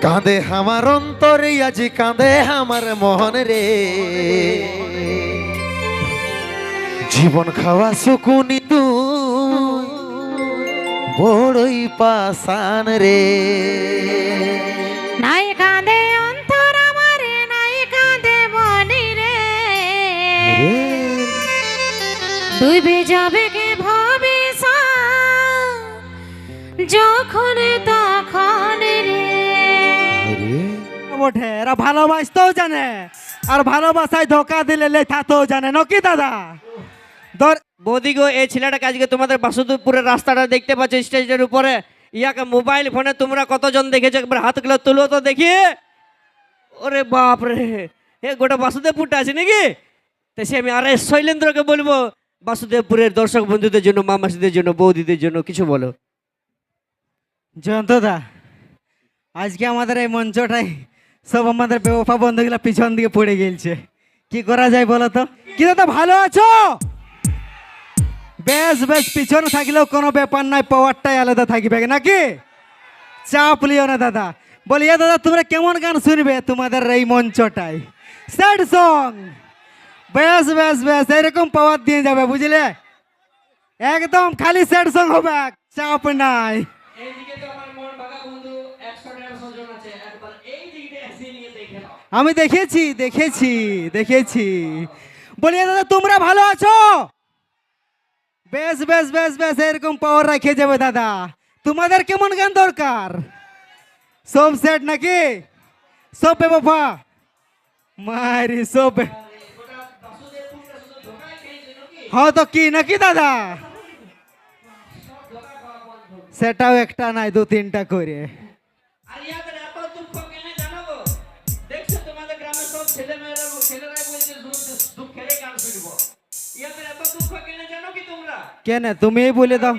কাঁদে আমার অন্তরে আজি কাঁদে আমার মন রে, জীবন খাওয়া সুকুনি তুই বড়ই পাশান রে। নাই কাঁদে অন্তর আমার নাই কাঁদে মনি রে, ডুবে যাবে কে ভবিষ্যৎ যখন তখন রে। ওঠে এরা ভালোবাসতেও জানে আর ভালোবাসায় ধোকা দিলে লেখাতেও জানে নাকি দাদা? বৌদি গো, এই ছেলেটাকে আজকে তোমাদের বাসুদেবপুরের রাস্তাটা দেখতে পাচ্ছ স্টেজের উপরে, ইয়াকে মোবাইল ফোনে তোমরা কতজন দেখেছো? একবার হাতগুলো তুলো তো দেখি। ওরে বাপ রে, এ গোটা বাসুদেবপুরটা আছে নাকি? তো সে আমি আর শৈলেন্দ্রকে বলবো বাসুদেবপুরের দর্শক বন্ধুদের জন্য, মামাসিদের জন্য, বৌদিদের জন্য কিছু বলো। জয়ন্তদা, আজকে আমাদের এই মঞ্চটাই সব আমাদের বেওফা বন্ধুগুলা পিছন দিকে পড়ে গেলছে, কি করা যায় বলো তো? কি দাদা ভালো আছো? বেশ বেশ, পিছনে থাকলেও কোনো ব্যাপার নাই, পাওয়ারটাই আলাদা থাকবে নাকি? চাপ লিও না দাদা। বলি দাদা তোমরা কেমন গান শুনবে তোমাদের এই মঞ্চটাই? Sad song. বেশ বেশ বেশ, এরকম পাওয়ার দিয়ে যাবে বুঝলে, একদম খালি স্যাড সং হবে, চাপ নাই। আমি দেখেছি দেখেছি দেখেছি। বলি দাদা তোমরা ভালো আছো? বেশ বেশ বেশ বেশ, এরকম পাওয়ার রেখে যাবে দাদা। তোমাদের কেমন গান দরকার? সব সেট নাকি? সব বেবফা মারি সব। হ্যাঁ তো কি নাকি দাদা? সেটাও একটা নাই, দু তিনটা করে। কেন তুমি বলে দাও।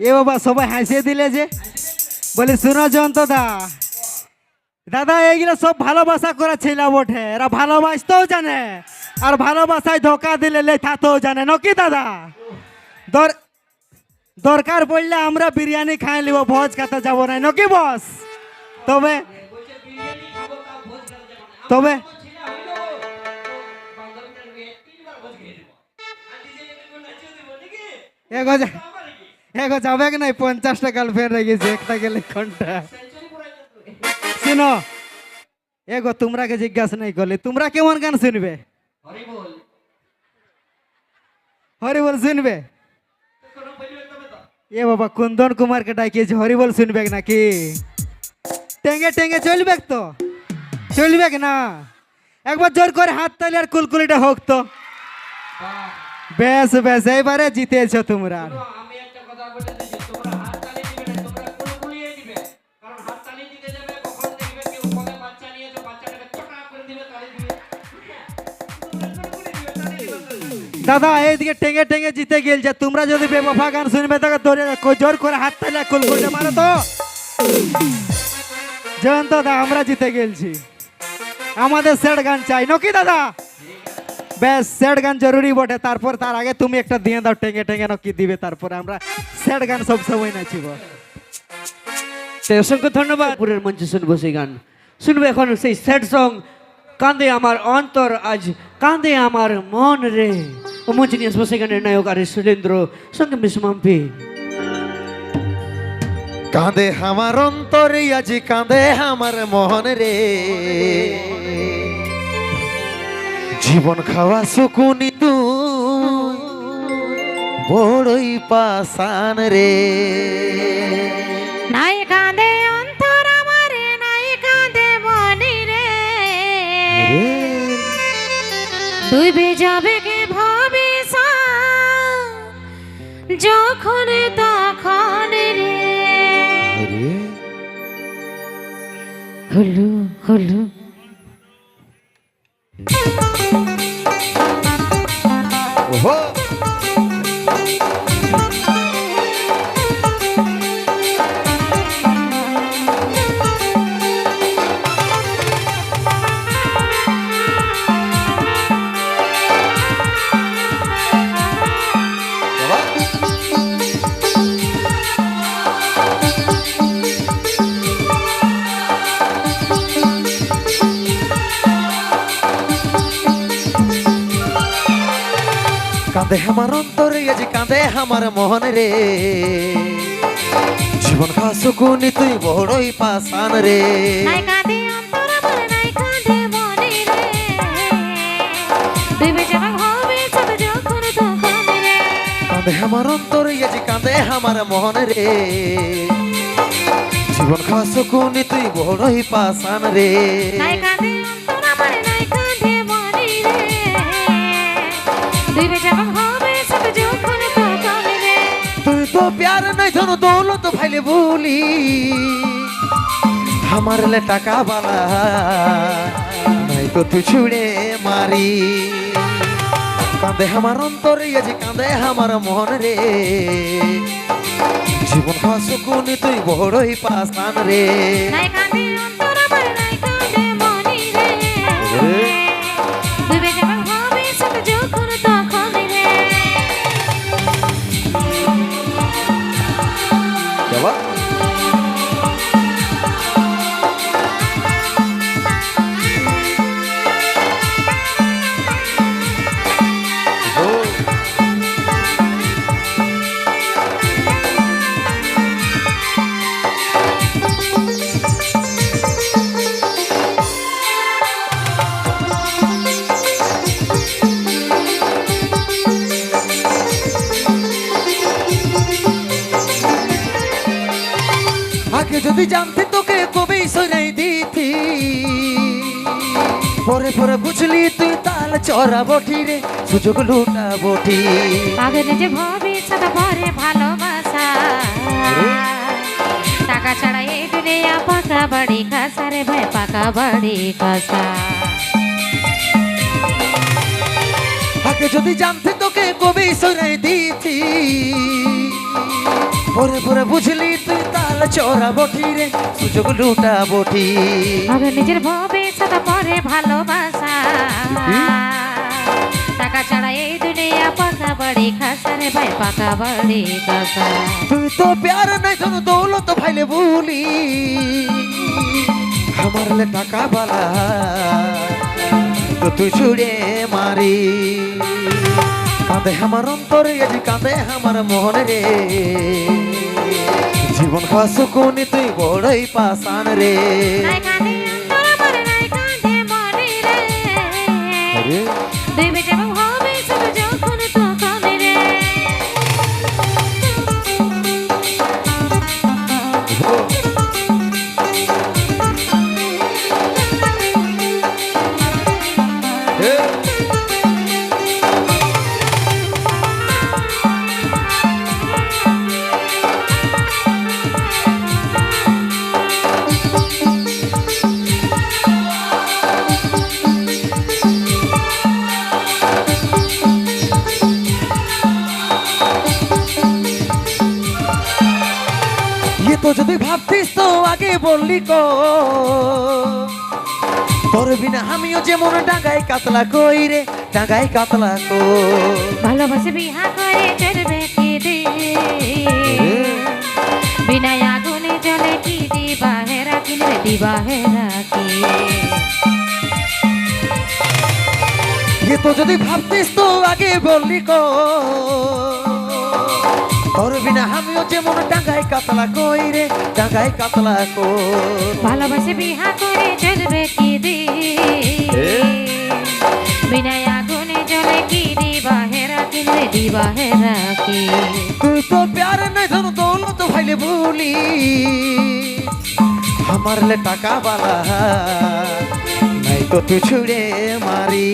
এ বাবা সবাই হাসিয়ে দিলে যে। বলি শুনো জয়ন্ত দা, দাদা এইগুলো সব ভালোবাসা করা ছিল বটে, এরা ভালোবাসতেও জানে আর ভালোবাসায় ধোকা দিলে লেখাতেও জানে নাকি দাদা? দরকার পড়লে আমরা বিরিয়ানি খাই লিব, ভোজ খাতে যাবো না নাকি বস? তবে তবে এগো যাবে নাই, 50টা গার্লফ্রেন্ড রেখেছে, একটা গেলে ঘন্টা। শুনো এগো, তোমরাকে জিজ্ঞাসা নাই করলে তোমরা কেমন গান শুনবে? হরিবল শুনবে? এ বাবা কুন্দন কুমারকে ডাকিয়েছে, হরিবল শুনবে নাকি? টেঙ্গে টেঙ্গে চলবে তো? চলবে না? একবার জোর করে হাত তালি আর কুলকুলিটা হোক তো। বেশ বেশ, এইবারে জিতেছো তোমরা। দাদা এইদিকে টেঙ্গে টেঙ্গে জিতে গেলছে, তোমরা যদি বেবফা গান শুনবে তো জোর করে হাত তালি আর কুলকুলিটা মারো তো। জয়ন্ত দা আমরা জিতে গেলছি, আমাদের স্যাড গান চাই নাকি দাদা? বেশ, স্যাড গান জরুরি বটে, তারপর তার আগে তুমি একটা দিয়ে দাও টেঙ্গে টেঙ্গে নাকি দিবে, তারপরে আমরা স্যাড গান সব সময় নাচিব। অসংখ্য ধন্যবাদ। পুরের মঞ্চে শুনবো সেই গান, শুনবো এখন সেই স্যাড সং কাঁদে আমার অন্তর আজ কাঁদে আমার মন রে। ও মঞ্চে নিয়ে আসবো সেই গানের নায়ক আর শৈলেন্দ্র, সঙ্গে মিস মাম্পি। কাঁদে আমার অন্তরে আজি কাঁদে আমার মন রে, জীবন খাওয়া সুকুনি তুই বড়ই পাশান রে। নাই কাঁদে অন্তর আমার নাই কাঁদে মনি রে, ডুবে যাবে কে ভবিষ্যৎ যখন তখন রে। হলু হলু ওহো কাঁদে আমার অন্তরে আজ কাঁদে আমার মন রে জীবন খাসুকুনি তুই বড়ই পাশান রে নাই কাঁদে অন্তর আমার নাই কাঁদে মনে রে দুই বেজে ভাগ হবে সব যখন তখন রে কাঁদে আমার অন্তরে আজ কাঁদে আমার মন রে জীবন খাসুকুনি তুই বড়ই পাশান রে নাই কাঁদে অন্তর আমার নাই কাঁদে মনে রে দুই বেজে ভাগ হবে সব যখন তখন রে তুই তো প্যার নাই ধন দৌলত ভাইলে বলি আমার লে টাকা বালা নাই তো তুই ছুড়ে মারি কাঁদে আমার অন্তরে আজ কাঁদে আমার মন রে জীবন খাসুকুনি তুই বড়ই পাশান রে নাই কাঁদে অন্তর আমার নাই কাঁদে মনে রে দুই বেজে ভাগ হবে সব যখন তখন রে যাবা আগে যদি জানতে তোকে কবি সরাই দিতি পরে পরে বুঝলি তুই তাল চড়া বটি রে সুযোগ লুটা বটি আগে নিজে ভবিষ্যৎ ভরে ভালোবাসা টাকা ছাড়া এই দুনিয়া পাকা বাড়ি খাসা রে ভাই পাকা বাড়ি খাসা আগে যদি জানতে তোকে কবি সরাই দিতি পরে পরে বুঝলি তুই তাল চড়া বটি রে সুযোগ লুটা বটি আগে নিজের ভবিষ্যৎ ভরে ভালোবাসা টাকা ছাড়া এই দুনিয়া পাকা বাড়ি খাসা রে ভাই পাকা বাড়ি খাসা তুই তো প্যার নাই ধন দৌলত ভাইলে বলি আমার লে টাকা বালা তো তুই ছুড়ে মারি কাঁদে আমার অন্তরে আজ কাঁদে আমার মন রে জীবন খাসুকুনি তুই বড়ই পাশান রে নাই কাঁদে অন্তর আমার নাই কাঁদে মনে রে আরে দুই বেজে ভাগ হবে সব যখন তখন রে তো যদি ভাবতিস তো আগে বললি কো তোর বিনা আমিও যেমন ডাঙ্গাই কাতলা কই রে ডাঙ্গাই কাতলা কো ভালোবাসে বিহা করে চলবে কি দি বিনা আগুনে জ্বলে কি দিবা হেরা কিনবে দিবা হেরা কি তো যদি ভাবতিস তো আগে বললি কো তোর বিনা আমিও যেমন ডাঙ্গাই কাতলা কই রে ডাঙ্গাই কাতলা কো ভালোবাসে বিহা করে চলবে কি দি বিনা আগুনে জ্বলে কি দিবা হেরা কিনবে দিবা হেরা কি তুই তো প্যার নাই ধন দৌলত ভাইলে বলি আমার লে টাকা বালা নাই তো তুই ছুড়ে মারি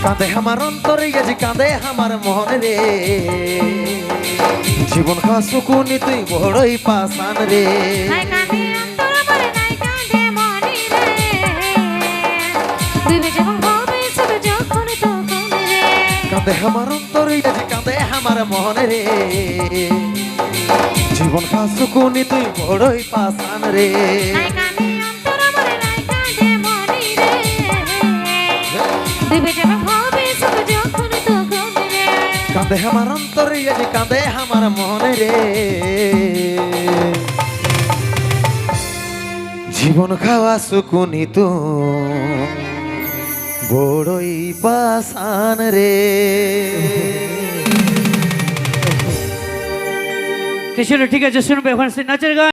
কাঁদে আমার অন্তরে আজ কাঁদে আমার মন রে জীবন খাসুকুনি তুই বড়ই পাশান রে নাই কাঁদে অন্তর আমার নাই কাঁদে মনে রে দুই বেজে ভাগ হবে সব যখন তখন রে কাঁদে আমার অন্তরে আজ কাঁদে আমার মন রে জীবন খাসুকুনি তুই বড়ই পাশান রে নাই কাঁদে অন্তর আমার নাই কাঁদে মনে রে দুই বেজে ভাগ হবে সব যখন তখন রে কাঁদে আমার অন্তরে আজ কাঁদে আমার মন রে জীবন খাওয়া সুকুনি তো বড়ই পাশান রে। ঠিক আছে শুনবে ওখানে নাচের গান।